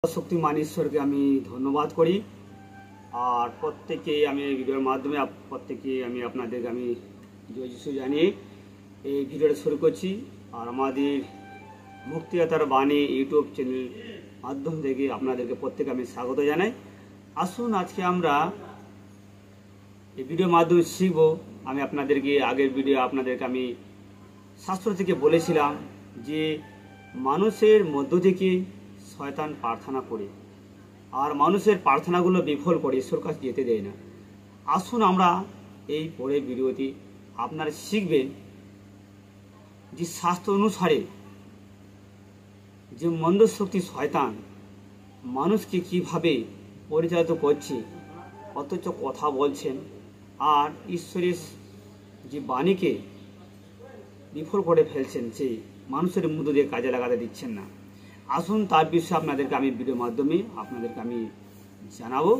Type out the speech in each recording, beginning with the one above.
শক্তিমান ঈশ্বরকে আমি ধন্যবাদ করি। আর প্রত্যেকেই আমি ভিডিওর মাধ্যমে প্রত্যেকেই আমি আপনাদেরকে আমি জয় যিশু জানিয়ে এই ভিডিওটা শুরু করছি। আর আমাদের মুক্তিদাতার বাণী ইউটিউব চ্যানেল মাধ্যম থেকে আপনাদেরকে প্রত্যেকে আমি স্বাগত জানাই। আসুন আজকে আমরা এই ভিডিওর মাধ্যমে শিখব। আমি আপনাদেরকে আগের ভিডিও আপনাদেরকে আমি শাস্ত্র থেকে বলেছিলাম যে মানুষের মধ্য থেকে শয়তান প্রার্থনা করে আর মানুষের প্রার্থনাগুলো বিফল করে ঈশ্বর কাছে যেতে দেয় না। আসুন আমরা এই পরের ভিডিওতে আপনারা শিখবেন যে শাস্ত্র অনুসারে যে মন্দ শক্তি শয়তান মানুষকে কিভাবে পরিচালিত করছে, অথচ কথা বলছেন আর ঈশ্বরের যে বাণীকে বিফল করে ফেলছেন, সেই মানুষের মধ্য দিয়ে কাজে লাগাতে দিচ্ছেন না। আসুন তার বিষয়ে আপনাদেরকে আমি ভিডিওর মাধ্যমে আপনাদেরকে আমি জানাবো।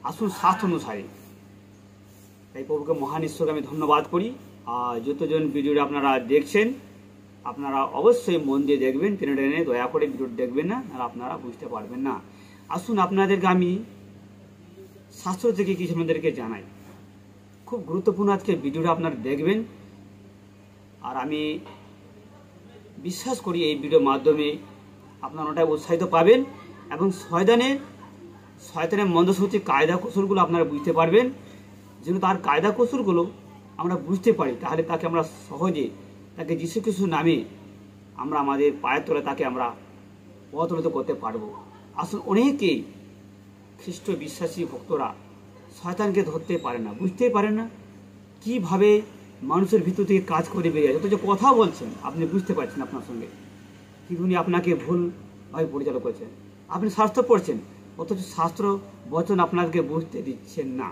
আসুন শাস্ত্র অনুসারে, তাই প্রভুকে মহান ঈশ্বরকে আমি ধন্যবাদ করি। আর যতজন ভিডিওটা আপনারা দেখছেন আপনারা অবশ্যই মন দিয়ে দেখবেন, টেনে টেনে দয়া করে ভিডিওটা দেখবেন না, আর আপনারা বুঝতে পারবেন না। আসুন আপনাদেরকে আমি শাস্ত্র থেকে কিছু আপনাদেরকে জানাই। খুব গুরুত্বপূর্ণ আজকে ভিডিওটা আপনারা দেখবেন। আর আমি বিশ্বাস করি এই ভিডিওর মাধ্যমে আপনারা ওটাই উৎসাহিত পাবেন এবং শয়তানের মন্দ শক্তির কায়দা কৌশলগুলো আপনারা বুঝতে পারবেন। যেন তার কায়দা কৌশলগুলো আমরা বুঝতে পারি, তাহলে তাকে আমরা সহজে তাকে যীশু খ্রিস্ট নামে আমরা আমাদের পায়ের তলে তাকে আমরা পদতলিত করতে পারবো। আসলে অনেকেই খ্রিস্ট বিশ্বাসী ভক্তরা শয়তানকে ধরতে পারে না, বুঝতে পারে না কিভাবে মানুষের ভিতর থেকে কাজ করে বেরিয়ে যায়। অথচ কথা বলছেন, আপনি বুঝতে পারছেন আপনার সঙ্গে, কিন্তু উনি আপনাকে ভুলভাবে পরিচালনা করছেন। আপনি শাস্ত্র পড়ছেন, অথচ শাস্ত্র বচন আপনাকে বুঝতে দিচ্ছেন না।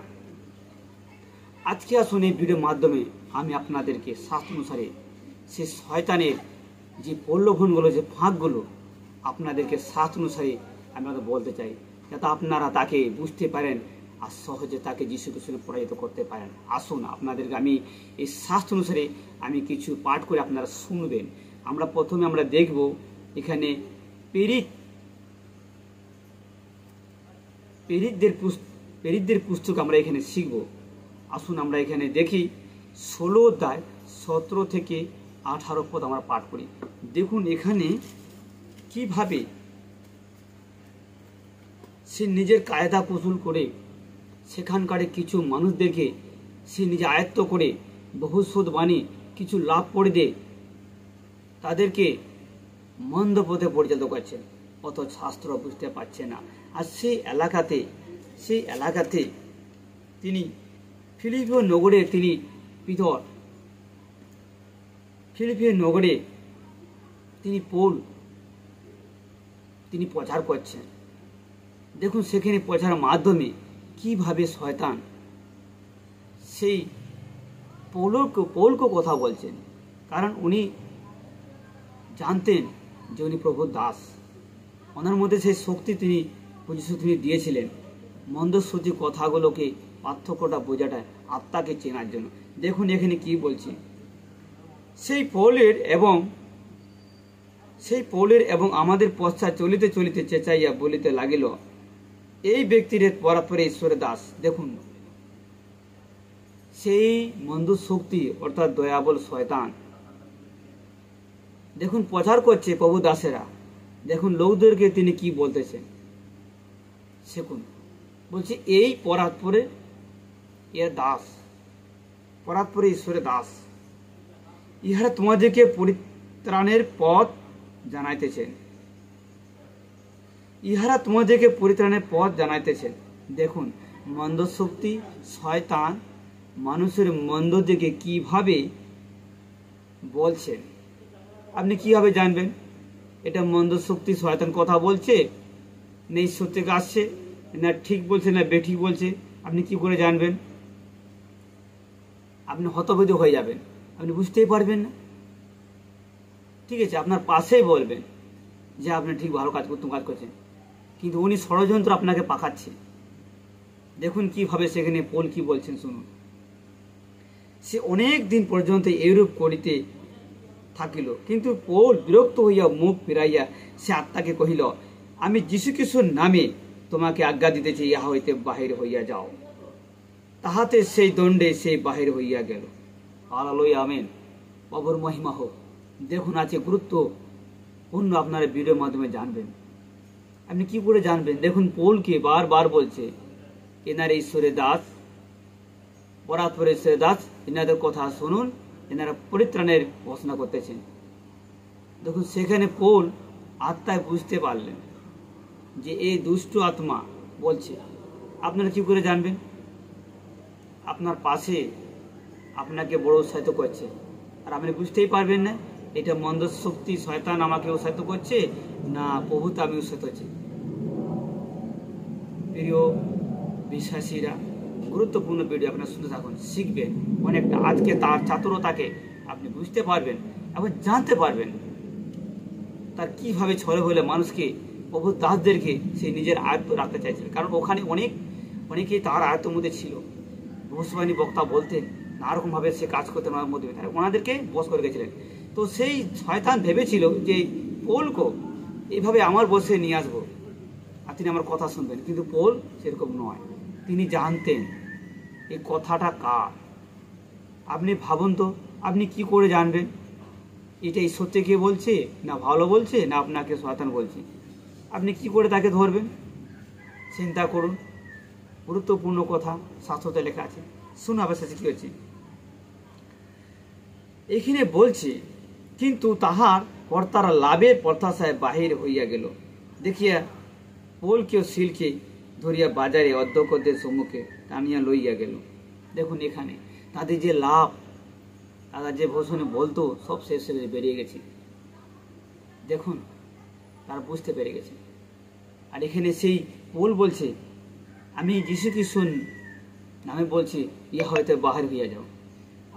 আজকে আসুন এই ভিডিওর মাধ্যমে আমি আপনাদেরকে শাস্ত্র অনুসারে সে শয়তানের যে প্রলোভনগুলো, যে ফাঁকগুলো আপনাদেরকে শাস্ত্র অনুসারে আমি বলতে চাই, যাতে আপনারা তাকে বুঝতে পারেন আর সহজে তাকে যীশু খ্রিস্টকে পরাজিত করতে পারেন। আসুন আপনাদেরকে আমি এই শাস্ত্র অনুসারে আমি কিছু পাঠ করে আপনারা শুনবেন। প্রথমে আমরা দেখব এখানে পেরিতদের পুস্তক আমরা এখানে শিখব। আসুন আমরা এখানে দেখি 16 অধ্যায় 17 থেকে 18 পদ আমরা পাঠ করি। দেখুন এখানে কিভাবে সে নিজের কায়দা কৌশল করে সেখানকার কিছু মানুষদেরকে সে নিজে আয়ত্ত করে ভবিষ্যৎবাণী কিছু লাভ করে দিয়ে তাদেরকে মন্দ পথে পরিচালিত করছেন, অত শাস্ত্র বুঝতে পারছে না। আর সেই এলাকাতে তিনি ফিলিপিও নগরে তিনি প্রচার করছেন। দেখুন সেখানে প্রচারের মাধ্যমে কিভাবে শয়তান সেই পৌলকে কথা বলছেন, কারণ উনি জানতেন যে উনি প্রভুর দাস। ওনার মধ্যে সেই শক্তি তিনি দিয়েছিলেন মন্দ শক্তি কথাগুলোকে পার্থক্যটা বোঝাটা, আত্মাকে চেনার জন্য। দেখুন এখানে কি বলছি, সেই পৌলের এবং আমাদের পশ্চাৎ চলিতে চলিতে চেঁচাইয়া বলিতে লাগিল, এই ব্যক্তির পরাপরে ঈশ্বরের দাস। দেখুন সেই মন্দ শক্তি অর্থাৎ দয়াবল শয়তান দেখুন প্রচার করছে প্রভু দাসেরা। দেখুন লোকদেরকে তিনি কি বলতেছেন, দেখুন বলছে এই পরাৎপরে এর দাস, পরাৎপরে ঈশ্বরের দাস, ইহারা তোমাদেরকে পরিত্রাণের পথ জানাইতেছেন। দেখুন মন্দ শক্তি শয়তান মানুষের মন্দ দিকে কিভাবে বলছেন, আপনি কিভাবে জানবেন এটা মন্দ শক্তি শয়তান কথা বলছে, না ঈশ্বর থেকে আসছে, না ঠিক বলছে না বেঠিক বলছে? আপনি কি করে জানবেন? আপনি হতভম্ব হয়ে যাবেন, আপনি বুঝতেই পারবেন না। ঠিক আছে, আপনার পাশেই বলবেন যে আপনি ঠিক ভালো কাজ করছেন, কিন্তু উনি ষড়যন্ত্র আপনাকে পাকাচ্ছে। দেখুন কিভাবে সেখানে পৌল কি বলছেন শুনুন। সে অনেক দিন পর্যন্ত এইরূপ করিতে থাকিল, কিন্তু পৌল বিরক্ত হইয়া মুখ ফিরাইয়া সে আত্মাকে কহিল, আমি যীশু খ্রিস্টের নামে তোমাকে আজ্ঞা দিতেছি, ইহা হইতে বাহির হইয়া যাও। তাহাতে সেই দণ্ডে সেই বাহির হইয়া গেল। Hallelujah, amen. প্রভুর মহিমা হোক। দেখুন, আছে গুরুত্বপূর্ণ, আপনারা ভিডিওর মাধ্যমে জানবেন। আপনি কি করে জানবেন? দেখুন, পৌলকে বারবার বলছে এনারা ঈশ্বরের দাস, পরাৎপরের ঈশ্বরের দাস, এনাদের কথা শুনুন, এনারা পরিত্রাণের ঘোষণা করতেছেন। দেখুন, সেখানে পৌল আত্মায় বুঝতে পারলেন যে এই দুষ্ট আত্মা বলছে। আপনারা কি করে জানবেন? আপনার পাশে আপনাকে বড় উৎসাহিত করছে, আর আপনি বুঝতেই পারবেন না এটা মন্দ শক্তি শয়তান আমাকে উৎসাহিত করছে না প্রভুতে আমি উৎসাহিত হচ্ছি। প্রিয় বিশ্বাসীরা, গুরুত্বপূর্ণ ভিডিও আপনারা শুনতে থাকুন, শিখবেন অনেকটা। আজকে তার চাতুরতাকে আপনি বুঝতে পারবেন এবং জানতে পারবেন তার কিভাবে ছলে হলে মানুষকে, প্রভু দাসদেরকে সে নিজের আয়ত্ত রাখতে চাইছিল। কারণ ওখানে অনেকেই তার আয়ত্তের মধ্যে ছিল। ভবিষ্যবাণী বক্তা বলতেন, নানারকমভাবে সে কাজ করতেন ওনার মধ্যে, ওনাদেরকে বশ করে গেছিলেন। তো সেই শয়তান ভেবেছিল যে পৌলকে এইভাবে আমার বসে নিয়ে আসবো আর তিনি আমার কথা শুনবেন, কিন্তু পৌল সেরকম নয়। তিনি জানতেন এই কথাটা কার। আপনি ভাবুন তো, আপনি কি করে জানবেন এটা ঈশ্বর থেকে বলছে না ভালো বলছে না আপনাকে শয়তান বলছে? আপনি কি করে তাকে ধরবেন? চিন্তা করুন। গুরুত্বপূর্ণ কথা শাস্ত্রতে লেখা আছে। শুনুন আবার শেষে কি হচ্ছে। এখানে বলছে, কিন্তু তাহার কর্তারা লাভের প্রত্যাশায় বাহির হইয়া গেল, দেখিয়া পৌলকে ও সিলকে ধরিয়া বাজারে অধ্যক্ষদের সম্মুখে টানিয়া লইয়া গেল। দেখুন, এখানে তাদের যে লাভ, তারা যে ভূষণে বলতো, সব শেষ হয়ে বেরিয়ে গেছে। দেখুন, তারা বুঝতে পেরে গেছে। আর এখানে সেই পৌল বলছে, আমি যীশু খ্রিস্টের নামে বলছি, ইহা হয়তো বাহির হইয়া যাও।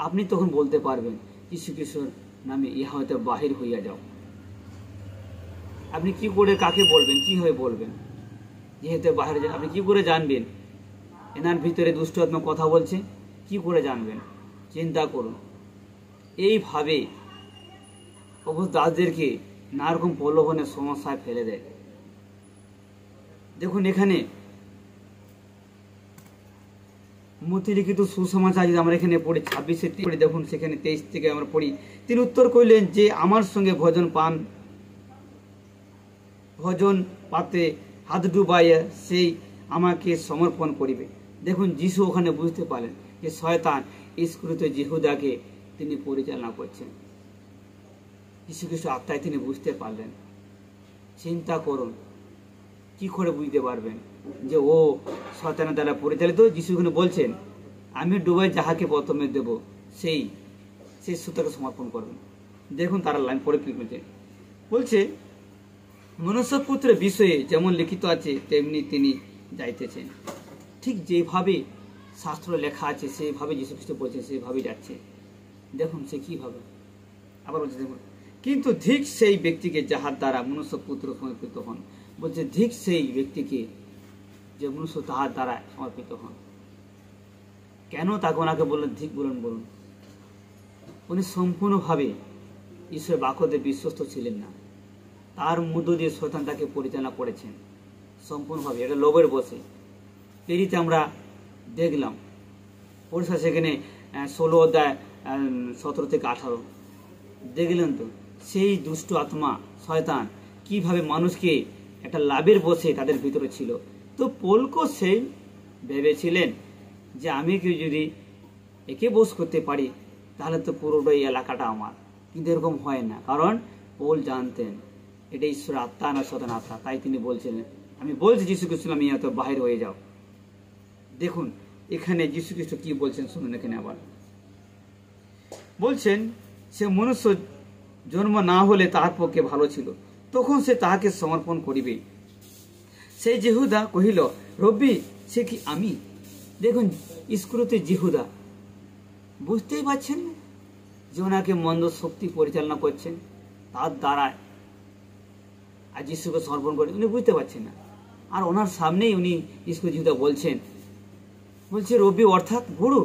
আপনি তখন বলতে পারবেন, যীশু খ্রিস্টের নামে ইহা হয়তো বাহির হইয়া যাও। আপনি কি করে কাকে বলবেন, কিভাবে বলবেন যেহেতু বাহিরে যান? আপনি কি করে জানবেন এনার ভিতরে দুষ্ট আত্মা কথা বলছে? কি করে জানবেন? চিন্তা করুন। এইভাবে প্রভু দাসদেরকে নানারকম প্রলোভনের সমস্যায় ফেলে দেয়। দেখুন, এখানে মতিলিখিত সুসমাচার যদি আমরা এখানে পড়ি 26 পড়ি, দেখুন সেখানে 23 থেকে আমরা পড়ি। তিনি উত্তর করিলেন যে আমার সঙ্গে ভোজন পাতে হাত ডুবাইয়া সেই আমাকে সমর্পণ করিবে। দেখুন, যিশু ওখানে বুঝতে পারলেন যে শয়তান ইস্করিত জিহুদাকে তিনি পরিচালনা করছেন। যীশু খ্রিস্ট আত্মায় তিনি বুঝতে পারলেন। চিন্তা করুন, কি করে বুঝতে পারবেন যে ও শয়তানের দ্বারা পরিচালিত? যিশু এখানে বলছেন, আমি ডুবাই যাহাকে প্রথমে দেব সেই সুতাকে সমর্পণ করবেন। দেখুন তারা লাইন পরে কি বলছে, মনুষ্যপুত্রের বিষয়ে যেমন লিখিত আছে তেমনি তিনি যাইতেছেন। ঠিক যেভাবে শাস্ত্র লেখা আছে সেইভাবে যীশু খ্রিস্ট বলছে, সেইভাবে যাচ্ছে। দেখুন সে কিভাবে আবার বলছে, দেখুন, কিন্তু ধিক সেই ব্যক্তিকে যাহার দ্বারা মনুষ্যপুত্র সমর্পিত হন। বলছে ধিক সেই ব্যক্তিকে যে মনুষ্য তাহার দ্বারা সমর্পিত হন। কেন তাকে ওনাকে বললেন ধিক? বলুন। উনি সম্পূর্ণভাবে ঈশ্বরের বাক্যতে বিশ্বস্ত ছিলেন না। তার মধ্য দিয়ে শয়তান তাকে পরিচালনা করেছেন সম্পূর্ণভাবে। এটা লোভের বসে পেরিতে আমরা দেখলাম পরিষ্কার, সেখানে 16 অধ্যায় 17 থেকে 18 দেখলেন তো সেই দুষ্ট আত্মা শয়তান কিভাবে মানুষকে একটা লাভের বসে তাদের ভিতরে ছিল। তো পৌলকে সেই ভেবেছিলেন যে আমি কেউ যদি একে বশ করতে পারি তাহলে তো পুরোটাই এলাকাটা আমার। কিন্তু এরকম হয় না, কারণ পৌল জানতেন এটা ঈশ্বর আত্মা না শয়তান আত্মা। তাই তিনি বলছিলেন, আমি বলছি যীশু খ্রিস্ট আমি এত বাহির হয়ে যাও। দেখুন এখানে যীশু খ্রিস্ট কি বলছেন শুনুন। এখানে আবার বলছেন, সে মনুষ্য জন্ম না হলে তাহার পক্ষে ভালো ছিল, তখন সে তাহাকে সমর্পণ করিবে। সেই জিহুদা কহিল, রব্বি সে কি আমি? দেখুন ইস্করিওত জিহুদা বুঝতেই পারছেন না যে ওনাকে মন্দ শক্তি পরিচালনা করছেন তার দ্বারায়, আর যিশুকে সমর্পণ করে উনি বুঝতে পারছেন না। আর ওনার সামনেই উনি ইস্করিওত জিহুদা বলছে রব্বি অর্থাৎ গুরু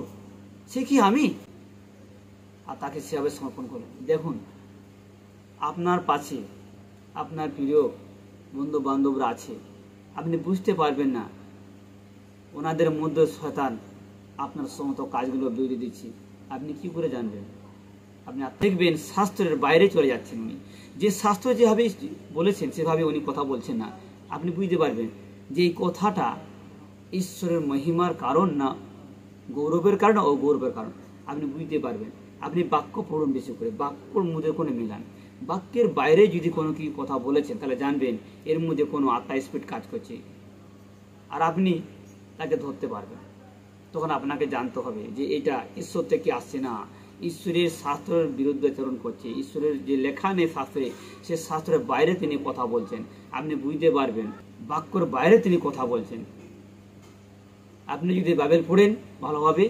সে কি আমি? আর তাকে সেভাবে সমর্পণ করলেন। দেখুন আপনার পাশে আপনার প্রিয় বন্ধু বান্ধবরা আছে, আপনি বুঝতে পারবেন না ওনাদের মধ্যে শয়তান আপনার সমস্ত কাজগুলো বিগড়ে দিচ্ছে। আপনি কি করে জানবেন? আপনি দেখবেন শাস্ত্রের বাইরে চলে যাচ্ছেন উনি। যে শাস্ত্র যেভাবে বলেছেন সেভাবে উনি কথা বলছেন না। আপনি বুঝতে পারবেন যে এই কথাটা ঈশ্বরের মহিমার কারণ না গৌরবের কারণ ও গৌরবের কারণ। আপনি বুঝতে পারবেন। আপনি বাক্য পড়ুন, বেশি করে বাক্যর মধ্যে কোনো মিলান। বাক্যের বাইরে যদি কোনো কি কথা বলেছেন তাহলে জানবেন এর মধ্যে কোনো আত্মা স্পিড কাজ করছে, আর আপনি তাকে ধরতে পারবেন। তখন আপনাকে জানতে হবে যে এটা ঈশ্বর থেকে আসছে না, ঈশ্বরের শাস্ত্রের বিরুদ্ধাচরণ করছে। ঈশ্বরের যে লেখা নেই শাস্ত্রে, সে শাস্ত্রের বাইরে তিনি কথা বলছেন। আপনি বুঝতে পারবেন বাক্যর বাইরে তিনি কথা বলছেন। আপনি যদি বাইবেল পড়েন, ভালোভাবে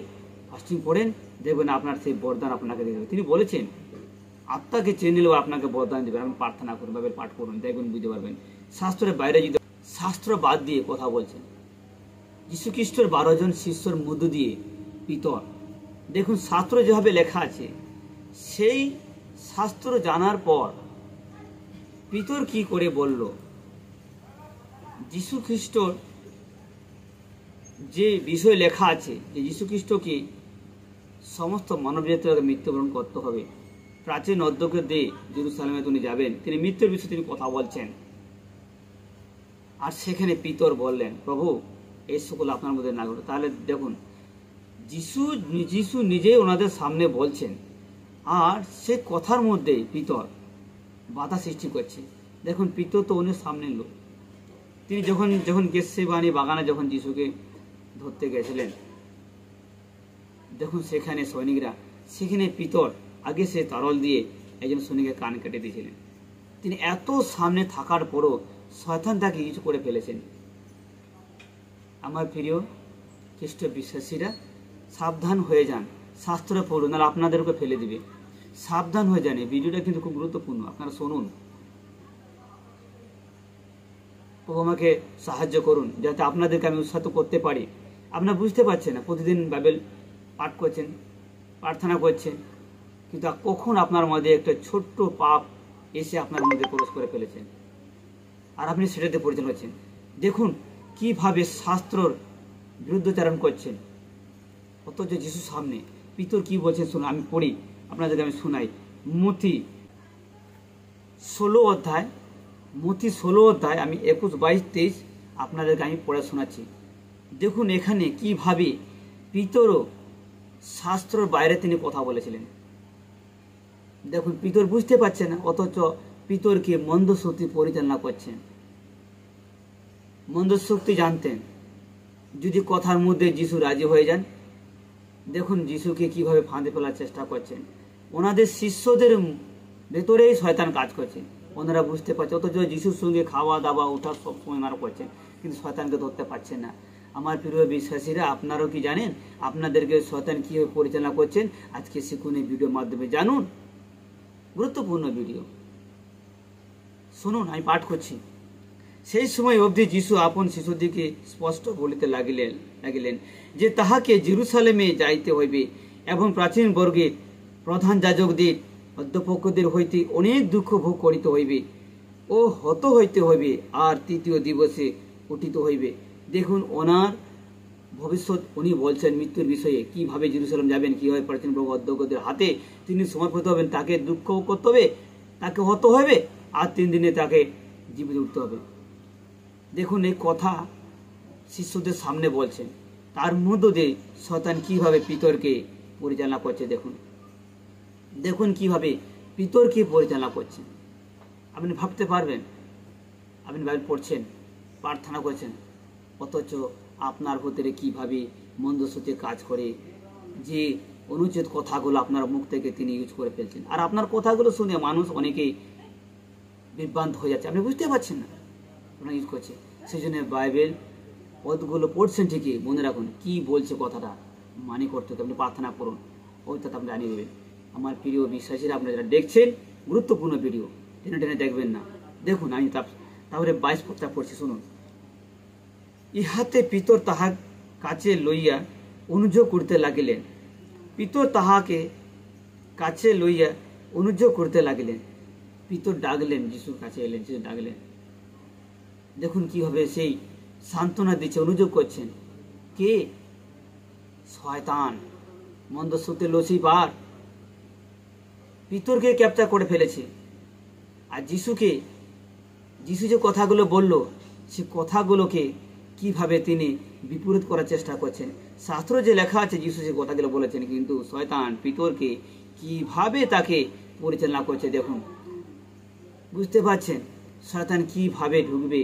ফাস্টিং পড়েন, দেখবেন আপনার সেই বরদান আপনাকে দেবে। তিনি বলেছেন আত্মাকে চেয়ে নিলেও আপনাকে বরদান দেবেন। আপনি প্রার্থনা করুন, বাইবেল পাঠ করুন, দেখবেন বুঝতে পারবেন শাস্ত্রের বাইরে যদি শাস্ত্র বাদ দিয়ে কথা বলছেন। যীশু খ্রিস্টের 12 জন শিষ্যর মধ্য দিয়ে পিতর, দেখুন শাস্ত্র যেভাবে লেখা আছে সেই শাস্ত্র জানার পর পিতর কি করে বলল যীশু খ্রিস্টর যে বিষয় লেখা আছে যে যীশু খ্রিস্টকে সমস্ত মানবজাতিকে মৃত্যুবরণ করতে হবে, প্রাচীন অধ্যক্ষ দিয়ে জেরুসালেমে তিনি যাবেন, তিনি মৃত্যুর বিষয়ে তিনি কথা বলছেন। আর সেখানে পিতর বললেন প্রভু এই সকল আপনার মধ্যে না ঘটে। তাহলে দেখুন যিশু নিজেই ওনাদের সামনে বলছেন, আর সে কথার মধ্যে পিতর বাধা সৃষ্টি করছে। দেখুন পিতর তো ওনার সামনে লোক। তিনি যখন গেতসেমানি বাগানে যখন যিশুকে ধরতে গেছিলেন, দেখুন সেখানে সৈনিকরা, সেখানে পিতর আগে সে তারল দিয়ে একজন সৈনিকের কান কেটে দিয়েছিলেন। তিনি এত সামনে থাকার পরও শয়তান তাকে কিছু করে ফেলেছেন। আমার প্রিয় খ্রিস্ট বিশ্বাসীরা, সাবধান হয়ে যান, শাস্ত্র পড়ুন, আর আপনাদেরকে ফেলে দিবে। সাবধান হয়ে যান। এই ভিডিওটা কিন্তু খুব গুরুত্বপূর্ণ, আপনারা শুনুন। প্রভু আমাকে সাহায্য করুন যাতে আপনাদেরকে আমি উৎসাহিত করতে পারি। আপনারা বুঝতে পারছেন না, প্রতিদিন বাইবেল পাঠ করছেন, প্রার্থনা করছেন, কিন্তু কখন আপনার মধ্যে একটা ছোট্ট পাপ এসে আপনার মধ্যে প্রবেশ করে ফেলেছেন আর আপনি সেটাতে পরিচালনা হচ্ছেন। দেখুন কিভাবে শাস্ত্রর বিরুদ্ধাচারণ করছেন, অথচ যিশুর সামনে পিতর কি বলছেন শুনুন। আমি পড়ি, আপনাদেরকে আমি শোনাই। মথি 16 অধ্যায় আমি 21, 22, 23 আপনাদেরকে আমি পড়ে শোনাচ্ছি। দেখুন এখানে কিভাবে পিতরও শাস্ত্রের বাইরে তিনি কথা বলেছিলেন। দেখুন পিতর বুঝতে পারছেন না, অথচ পিতরকে মন্দ শক্তি পরিচালনা করছেন। মন্দ শক্তি জানতেন যদি কথার মধ্যে যিশু রাজি হয়ে যান। দেখুন যিশুকে কিভাবে ফাঁদে ফেলার চেষ্টা করছেন। ওনাদের শিষ্যদের ভেতরেই শয়তান কাজ করছে, ওনারা বুঝতে পারছে, অথচ যিশুর সঙ্গে খাওয়া দাওয়া ওঠা সবসময় ওনারা করছেন, কিন্তু শয়তানকে ধরতে পারছেন না। আমার প্রিয় বিশ্বাসীরা, আপনারাও কি জানেন আপনাদেরকে শয়তান কিভাবে পরিচালনা করছেন? আজকে শিখুন এই ভিডিওর মাধ্যমে, জানুন। গুরুত্বপূর্ণ ভিডিও, শুনুন। আমি পাঠ করছি। সেই সময় অবধি যিশু আপন শিশুদিকে স্পষ্ট বলিতে লাগিলেন যে তাহাকে জেরুসালেমে যাইতে হইবে এবং প্রাচীন বর্গের প্রধান যাজকদের অধ্যক্ষদের হইতে অনেক দুঃখ ভোগ করিতে হইবে ও হত হইতে হইবে, আর তৃতীয় দিবসে উঠিত হইবে। দেখুন ওনার ভবিষ্যৎ উনি বলছেন মৃত্যুর বিষয়ে, কিভাবে জেরুসালেম যাবেন, কিভাবে প্রাচীন বর্গ অধ্যক্ষদের হাতে তিনি সমর্পিত হবেন, তাকে দুঃখ করতে হবে, তাকে হত হবে, আর 3 দিনে তাকে জীবিত উঠতে হবে। দেখুন এই কথা শিষ্যদের সামনে বলছেন, তার মধ্য দিয়ে শয়তান কিভাবে পিতরকে পরিচালনা করছে। দেখুন কিভাবে পিতরকে পরিচালনা করছেন। আপনি ভাবতে পারবেন, আপনি বাইবেল পড়ছেন, প্রার্থনা করছেন, অথচ আপনার ভিতরে কিভাবে মন্দ শক্তি কাজ করে, যে অনুচিত কথাগুলো আপনার মুখ থেকে তিনি ইউজ করে ফেলছেন। আর আপনার কথাগুলো শুনে মানুষ অনেকেই বিভ্রান্ত হয়ে যাচ্ছে, আপনি বুঝতে পারছেন না আপনার ইউজ করছে। সেই জন্য বাইবেল পদগুলো পড়ছেন ঠিকই, মনে রাখুন কি বলছে কথাটা মানে করতে হবে। আপনি প্রার্থনা করুন, ওইটা আপনি জানিয়ে দেবেন। আমার প্রিয় বিশ্বাসীরা, আপনারা যারা দেখছেন গুরুত্বপূর্ণ ভিডিও, টেনে টেনে দেখবেন না। দেখুন আমি তারপরে 22 পদটা পড়ছি, শুনুন। ইহাতে পিতর তাহার কাছে লইয়া অনুযোগ করতে লাগিলেন। পিতর তাহাকে কাছে লইয়া অনুযোগ করতে লাগিলেন। পিতর ডাকলেন, যিশুর কাছে এলেন, যিশু ডাকলেন, দেখুন কিভাবে সেই সান্ত্বনা দিচ্ছে, অনুযোগ করছেন। কে? শয়তান, মন্দ শক্তি লুসিফার পিতরকে ক্যাপচার করে ফেলেছে। আর যিশু যে কথাগুলো বলল, সে কথাগুলোকে কিভাবে তিনি বিপরীত করার চেষ্টা করছেন। শাস্ত্র যে লেখা আছে যিশু যে কথাগুলো বলেছেন, কিন্তু শয়তান পিতরকে কিভাবে তাকে পরিচালনা করছে দেখুন। বুঝতে পারছেন শয়তান কিভাবে ঢুকবে,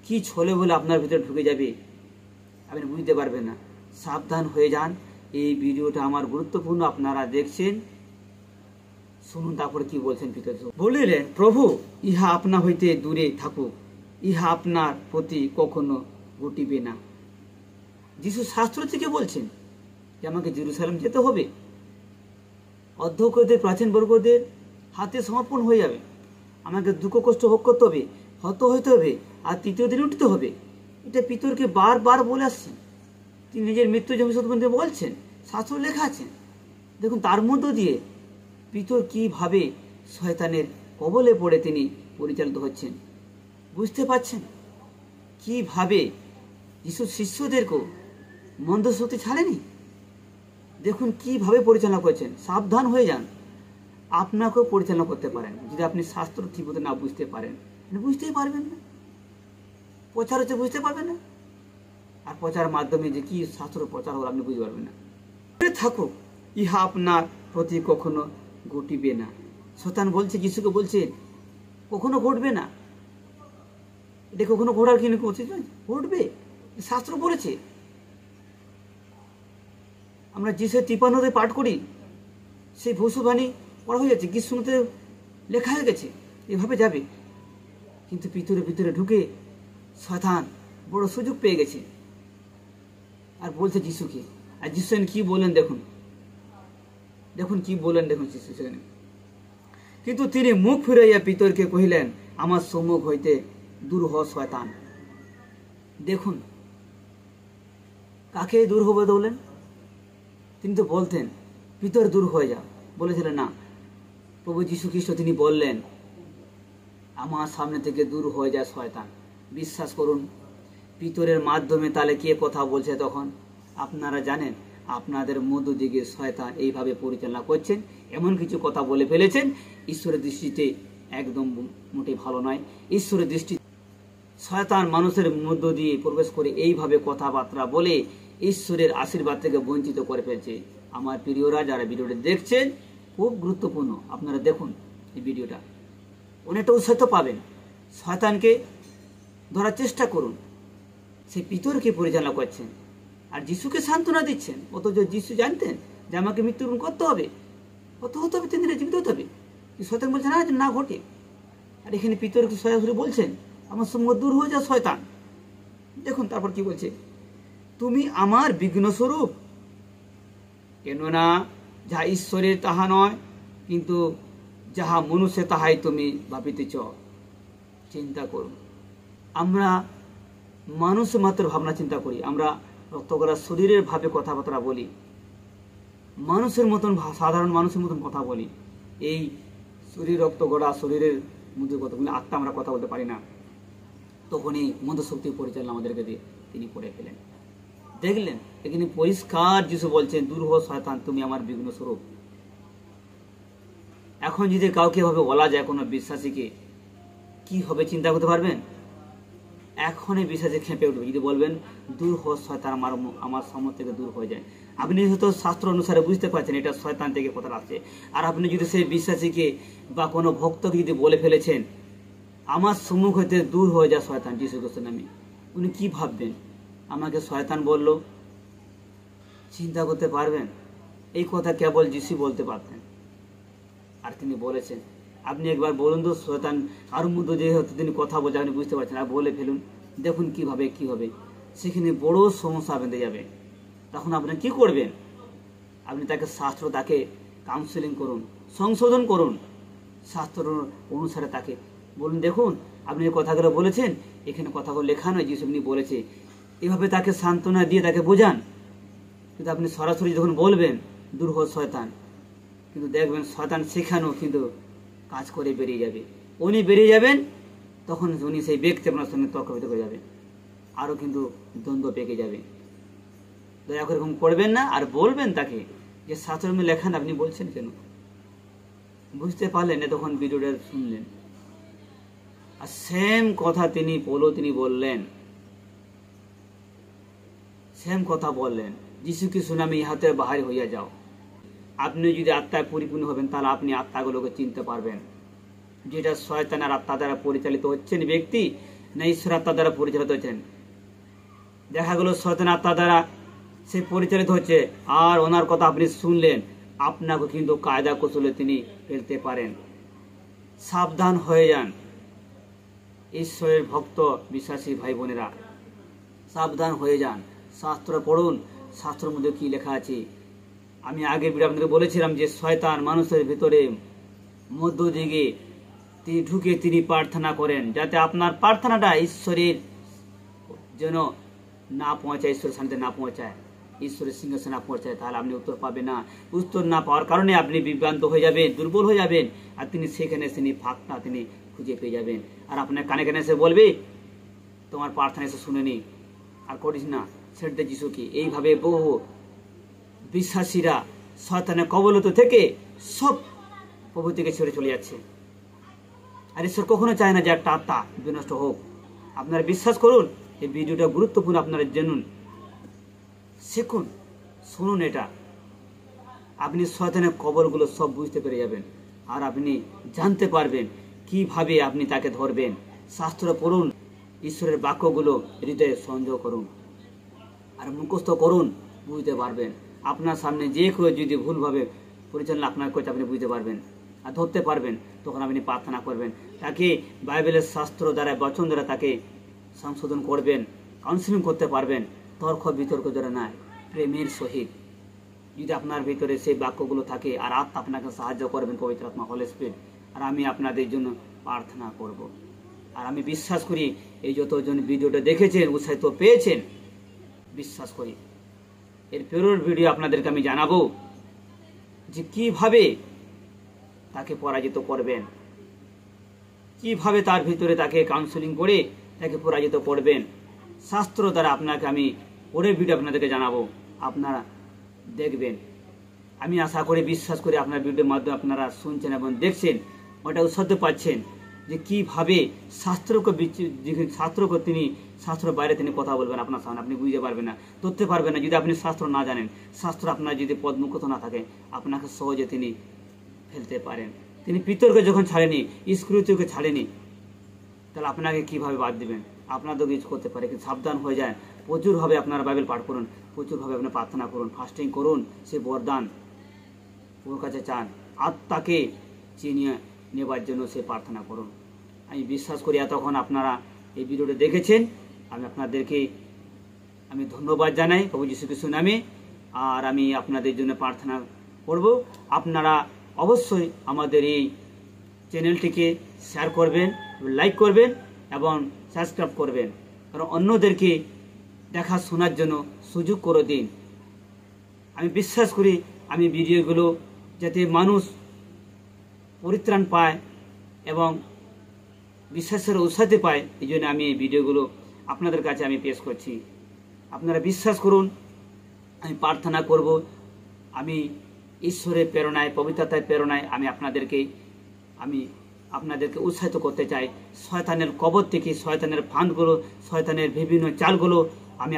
কি ছলে বলে আপনার ভিতরে ঢুকে যাবে, আপনি বুঝতে পারবেন না। সাবধান হয়ে যান। এই ভিডিওটা আমার গুরুত্বপূর্ণ, আপনারা দেখছেন, শুনুন তারপরে কি বলছেন পিতর। বলিলেন, প্রভু, ইহা আপনা হইতে দূরে থাকুক, ইহা আপনার প্রতি কখনো ঘটিবে না। যিশু শাস্ত্র থেকে বলছেন যে আমাকে জেরুজালেম যেতে হবে, অধ্যক্ষদের প্রাচীন বর্গদের হাতে সমর্পণ হয়ে যাবে, আমাকে দুঃখ কষ্ট ভোগ করতে হবে, হত হইতে হবে, আর তৃতীয় দিন উঠতে হবে। এটা পিতরকে বারবার বলে আসছেন। তিনি নিজের মৃত্যু জমিসম্বন্ধে বলছেন, শাস্ত্র লেখা আছেন। দেখুন তার মধ্য দিয়ে পিতর কিভাবে শয়তানের কবলে পড়ে তিনি পরিচালিত হচ্ছেন। বুঝতে পারছেন কিভাবে যিশুর শিষ্যদেরকেও মন্দ শক্তি ছাড়েনি। দেখুন কিভাবে পরিচালনা করছেন। সাবধান হয়ে যান, আপনাকেও পরিচালনা করতে পারেন। যদি আপনি শাস্ত্র ঠিকমতো না বুঝতে পারেন, বুঝতেই পারবেন না। প্রচার হচ্ছে, বুঝতে পারবেন না। আর প্রচারের মাধ্যমে যে কি শাস্ত্র প্রচার হলো আপনি বুঝতে পারবেন না। থাকুক, ইহা আপনার প্রতি কখনো ঘটিবে না। শয়তান বলছে, যিশুকে বলছে কখনো ঘটবে না। এটা কখনো ঘটার কিনে ঘটবে, শাস্ত্র বলেছে। আমরা যিশু 53 পাঠ করি, সেই ভবিষ্যৎবাণী পড়া হয়ে যাচ্ছে, গ্রীষ্মতে লেখা হয়ে গেছে, এভাবে যাবে। কিন্তু ভিতরে ঢুকে শয়তান বড় সুযোগ পেয়ে গেছে আর বলছে যিশুকে। আর যিশু কি বলেন দেখুন, দেখুন কি বলেন দেখুন যিশু সেখানে। কিন্তু তিনি মুখ ফিরাইয়া পিতরকে কহিলেন, আমার সম্মুখ হইতে দূর হ শয়তান। দেখুন কাকে দূর হবে বললেন? তিনি তো বলতেন পিতর দূর হয়ে যা, বলেছিলেন না। প্রভু যীশু খ্রিস্ট তিনি বললেন, আমার সামনে থেকে দূর হয়ে যায় শয়তান। বিশ্বাস করুন পিতরের মাধ্যমে তাহলে কে কথা বলছে তখন আপনারা জানেন। আপনাদের মধ্য দিকে শয়তান এইভাবে পরিচালনা করছেন, এমন কিছু কথা বলে ফেলেছেন ঈশ্বরের দৃষ্টিতে একদম মোটেই ভালো নয়। ঈশ্বরের দৃষ্টি শয়তান মানুষের মধ্য দিয়ে প্রবেশ করে এইভাবে কথাবার্তা বলে ঈশ্বরের আশীর্বাদ থেকে বঞ্চিত করে ফেলছে। আমার প্রিয়রা যারা ভিডিওটা দেখছেন, খুব গুরুত্বপূর্ণ, আপনারা দেখুন এই ভিডিওটা, অনেকটা উৎসাহ পাবেন। শয়তানকে ধরার চেষ্টা করুন। সেই পিতরকে পরিচালনা করছেন আর যিশুকে সান্ত্বনা দিচ্ছেন। অথচ যিশু জানতেন যে আমাকে মৃত্যুবরণ করতে হবে, কত হতে হবে, 3 দিনে জীবিত হতে হবে। শয়তান বলছে না, না ঘটে। আর এখানে পিতরকে সরাসরি বলছেন, আমার সম্মুখ দূর হয়ে যা শয়তান। দেখুন তারপর কি বলছে, তুমি আমার বিঘ্ন স্বরূপ, কেননা যাহা ঈশ্বরের তাহা নয়, কিন্তু যাহা মনুষ্যের তাহাই তুমি ভাবিতেছ। চিন্তা করুন, আমরা মানুষ মাত্র ভাবনা চিন্তা করি, আমরা রক্ত করা শরীরের ভাবে কথাবার্তা বলি, মানুষের মতন, সাধারণ মানুষের মতন কথা বলি। এই শরীর রক্ত গড়া শরীরের মধ্যে কথা বলি, আত্মা আমরা কথা বলতে পারি না। তখনই মন্দ শক্তির পরিচালনা আমাদেরকে দিয়ে তিনি করে ফেলেন। দেখলেন এখানে পরিষ্কার যিশু বলছেন, দূর হ শয়তান, তুমি আমার বিঘ্ন স্বরূপ। এখন যদি কাউকে ভাবে বলা যায় কোনো বিশ্বাসীকে, কি হবে চিন্তা করতে পারবেন? এখনই বিশ্বাসে খেপে উঠবে যদি বলবেন, দূর হ শয়তান, আমার সামনে থেকে দূর হয়ে যায়। আপনি হয়তো শাস্ত্র অনুসারে বুঝতে পারছেন এটা শয়তান থেকে কথা আসছে। আর আপনি যদি সেই বিশ্বাসীকে বা কোনো ভক্তকে যদি বলে ফেলেছেন, আমার সম্মুখ হইতে দূর হয়ে যায় শয়তান, যিশু খ্রিস্টের নামে, উনি কি ভাববেন? আমাকে শয়তান বলল। চিন্তা করতে পারবেন? এই কথা কেবল যিশু বলতে পারতেন, আর তিনি বলেছেন। আপনি একবার বলুন তো, শয়তান আর মধ্যে যে হয়তো তিনি কথা বলছে আপনি বুঝতে পারছেন, আর বলে ফেলুন, দেখুন কিভাবে কি হবে। সেখানে বড় সমস্যা বেঁধে যাবে। তখন আপনি কি করবেন? আপনি তাকে শাস্ত্র, তাকে কাউন্সিলিং করুন, সংশোধন করুন, শাস্ত্র অনুসারে তাকে বলুন, দেখুন আপনি এই কথাগুলো বলেছেন, এখানে কথাগুলো লেখা নয়, যিশু আপনি বলেছে, এভাবে তাকে সান্ত্বনা দিয়ে তাকে বোঝান। কিন্তু আপনি সরাসরি যখন বলবেন দূর হ শয়তান, কিন্তু দেখবেন শয়তান সেখানেও কিন্তু কাজ করে বেরিয়ে যাবে। উনি বেরিয়ে যাবেন, তখন উনি সেই ব্যক্তি আপনার সঙ্গে তর্ক বিতর্ক হয়ে যাবে, আরও কিন্তু দ্বন্দ্ব পেকে যাবে। দয়া করে এরকম করবেন না। আর বলবেন তাকে যে শাস্ত্রমে লেখান আপনি বলছেন কেন, বুঝতে পারলেন না, তখন ভিডিওটা শুনলেন। আর সেম কথা তিনি বললেন, সেম কথা বললেন, যিশুকে শুনামি ইহাতে বাহির হইয়া যাও। আপনি যদি আত্মায় পরিপূর্ণ হবেন তাহলে আপনি আত্মাগুলোকে চিনতে পারবেন, যেটা শয়তানের আত্মা দ্বারা পরিচালিত হচ্ছেন ব্যক্তি না ঈশ্বর আত্মা দ্বারা পরিচালিত হচ্ছেন। দেখা গেল শয়তান আত্মা দ্বারা সে পরিচালিত হচ্ছে, আর ওনার কথা আপনি শুনলেন, আপনাকে কিন্তু কায়দা কৌশলে তিনি ফেলতে পারেন। সাবধান হয়ে যান ঈশ্বরের ভক্ত বিশ্বাসী ভাই বোনেরা, সাবধান হয়ে যান। শাস্ত্র পড়ুন, শাস্ত্রের মধ্যে কি লেখা আছে। আমি আগের ভিডিও আপনাদের বলেছিলাম যে শয়তান মানুষের ভিতরে মধ্যদিকে তিনি ঢুকে তিনি প্রার্থনা করেন, যাতে আপনার প্রার্থনাটা ঈশ্বরের যেন না পৌঁছায়, ঈশ্বরের শান্তি না পৌঁছায়, ঈশ্বরের সিংহাসনে না পৌঁছায়, তাহলে আপনি উত্তর পাবেন না। উত্তর না পাওয়ার কারণে আপনি বিভ্রান্ত হয়ে যাবেন, দুর্বল হয়ে যাবেন, আর তিনি সেখানে তিনি ফাঁকটা তিনি খুঁজে পেয়ে যাবেন। আর আপনার কানে কানে এসে বলবে তোমার প্রার্থনা এসে শুনেনি, আর করিস না, ছেড়ে দে যিশুকে। এইভাবে বহু বিশ্বাসীরা শয়তানের কবলত থেকে সব প্রভু থেকে ছেড়ে চলে যাচ্ছে। আর ঈশ্বর কখনো চায় না যে একটা আত্মা বিনষ্ট হোক। আপনারা বিশ্বাস করুন, এই ভিডিওটা গুরুত্বপূর্ণ, আপনারা জানুন, শিখুন, শুনুন। এটা আপনি শয়তানের কবলগুলো সব বুঝতে পেরে যাবেন, আর আপনি জানতে পারবেন কিভাবে আপনি তাকে ধরবেন। শাস্ত্র পড়ুন, ঈশ্বরের বাক্যগুলো হৃদয়ে সংযোগ করুন, আর মুখস্থ করুন, বুঝতে পারবেন। আপনার সামনে যে কেউ যদি ভুলভাবে পরিচালনা আপনার করছে, আপনি বুঝতে পারবেন আর ধরতে পারবেন। তখন আপনি প্রার্থনা করবেন, তাকে বাইবেলের শাস্ত্র দ্বারা, বচন দ্বারা তাকে সংশোধন করবেন, কাউন্সিলিং করতে পারবেন। তর্ক বিতর্ক দ্বারা নয়, প্রেমের সহিত। যদি আপনার ভিতরে সেই বাক্যগুলো থাকে, আর আত্মা আপনাকে সাহায্য করবেন, পবিত্র আত্মা, হোলি স্পিরিট। আর আমি আপনাদের জন্য প্রার্থনা করব। আর আমি বিশ্বাস করি এই যতজন ভিডিওটা দেখেছেন, উৎসাহিত পেয়েছেন, বিশ্বাস করি এর পরের ভিডিও আপনাদেরকে আমি জানাবো যে কিভাবে তাকে পরাজিত করবেন, কিভাবে তার ভিতরে তাকে কাউন্সিলিং করে তাকে পরাজিত করবেন। শাস্ত্র দ্বারা আপনাকে আমি পরের ভিডিও আপনাদেরকে জানাবো, আপনারা দেখবেন। আমি আশা করি, বিশ্বাস করি আপনার ভিডিওর মাধ্যমে আপনারা শুনছেন এবং দেখছেন, ওটা উৎসাহ পাচ্ছেন যে কিভাবে শাস্ত্রকে তিনি শাস্ত্র বাইরে তিনি কথা বলবেন আপনার সামনে, আপনি বুঝতে পারবেন না, ধরতে পারবেন না। যদি আপনি শাস্ত্র না জানেন, শাস্ত্র আপনার যদি পদমুখত না থাকে, আপনাকে সহজে তিনি ফেলতে পারেন। তিনি পিতরকে যখন ছাড়েনি, স্কুলকে ছাড়েনি, তাহলে আপনাকে কিভাবে বাদ দিবেন? আপনাদের কিছু করতে পারে, কিন্তু সাবধান হয়ে যায়। প্রচুরভাবে আপনারা বাইবেল পাঠ করুন, প্রচুরভাবে আপনার প্রার্থনা করুন, ফাস্টিং করুন, সে বরদান ওর কাছে চান, আত্মাকে চিনিয়ে নেবার জন্য সে প্রার্থনা করুন। আমি বিশ্বাস করি এতক্ষণ আপনারা এই ভিডিওটা দেখেছেন। আমি আপনাদেরকে ধন্যবাদ জানাই প্রভু যীশু খ্রিস্টের নামে। আর আমি আপনাদের জন্য প্রার্থনা করব। আপনারা অবশ্যই আমাদের এই চ্যানেলটিকে শেয়ার করবেন, লাইক করবেন এবং সাবস্ক্রাইব করবেন, কারণ অন্যদেরকে দেখা শোনার জন্য সুযোগ করে দিন। আমি বিশ্বাস করি আমি ভিডিওগুলো যাতে মানুষ পরিত্রাণ পায় এবং বিশ্বাসের উৎসাহ পায়, এই জন্য আমি এই ভিডিওগুলো আপনাদের কাছে আমি পেশ করছি। আপনারা বিশ্বাস করুন, আমি প্রার্থনা করব। আমি ঈশ্বরের প্রেরণায়, পবিত্রতার প্রেরণায় আমি আপনাদেরকে উৎসাহিত করতে চাই। শয়তানের কবর থেকে, শয়তানের ফাঁদগুলো, শয়তানের বিভিন্ন চালগুলো আমি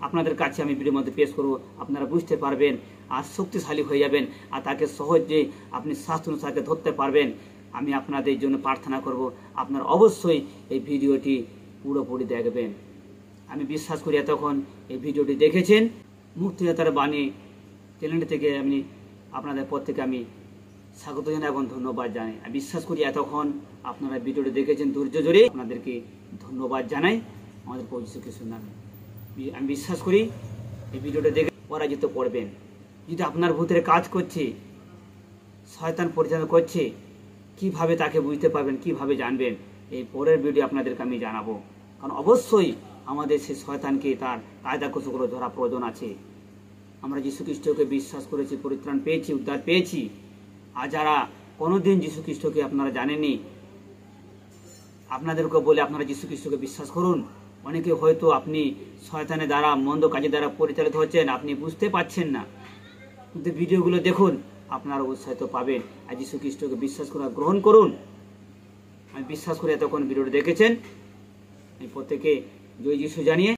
আপনাদের কাছে আমি ভিডিওর মধ্যে পেশ করব। আপনারা বুঝতে পারবেন আর শক্তিশালী হয়ে যাবেন, আর তাকে সহজে আপনি শাস্ত্র অনুসারে ধরতে পারবেন। আমি আপনাদের জন্য প্রার্থনা করব। আপনারা অবশ্যই এই ভিডিওটি পুরোপুরি দেখবেন। আমি বিশ্বাস করি এতক্ষণ এই ভিডিওটি দেখেছেন। মুক্তিদাতার বাণী চ্যানেলটি থেকে আমি আপনাদের প্রত্যেকে আমি স্বাগত জানাই এবং ধন্যবাদ জানাই। আমি বিশ্বাস করি এতক্ষণ আপনারা ভিডিওটি দেখেছেন ধৈর্য ধরে। আপনাদেরকে ধন্যবাদ জানাই আমাদের প্রভু যীশু খ্রিস্টের নামে। আমি বিশ্বাস করি এই ভিডিওটা দেখে পরাজিত করবেন। যদি আপনার ভিতরে কাজ করছে, শয়তান পরিচালনা করছে, কিভাবে তাকে বুঝতে পারবেন, কিভাবে জানবেন, এই পরের ভিডিও আপনাদেরকে আমি জানাবো। কারণ অবশ্যই আমাদের সেই শয়তানকে তার কায়দা কৌশলগুলো ধরা প্রয়োজন আছে। আমরা যীশু খ্রিস্টকে বিশ্বাস করেছি, পরিত্রাণ পেয়েছি, উদ্ধার পেয়েছি। আর যারা কোনোদিন যীশু খ্রিস্টকে আপনারা জানেননি, আপনাদেরকে বলে আপনারা যীশু খ্রিস্টকে বিশ্বাস করুন। অনেকে হয়তো আপনি শয়তানের দ্বারা, মন্দ কাজের দ্বারা পরিচালিত হচ্ছেন, আপনি বুঝতে পারছেন না, কিন্তু ভিডিওগুলো দেখুন, আপনারা উৎসাহিত পাবেন। আর যীশু খ্রিস্টকে বিশ্বাস করুন, গ্রহণ করুন। আমি বিশ্বাস করে এতক্ষণ ভিডিওটা দেখেছেন, এই প্রত্যেকে জয় যীশু জানিয়ে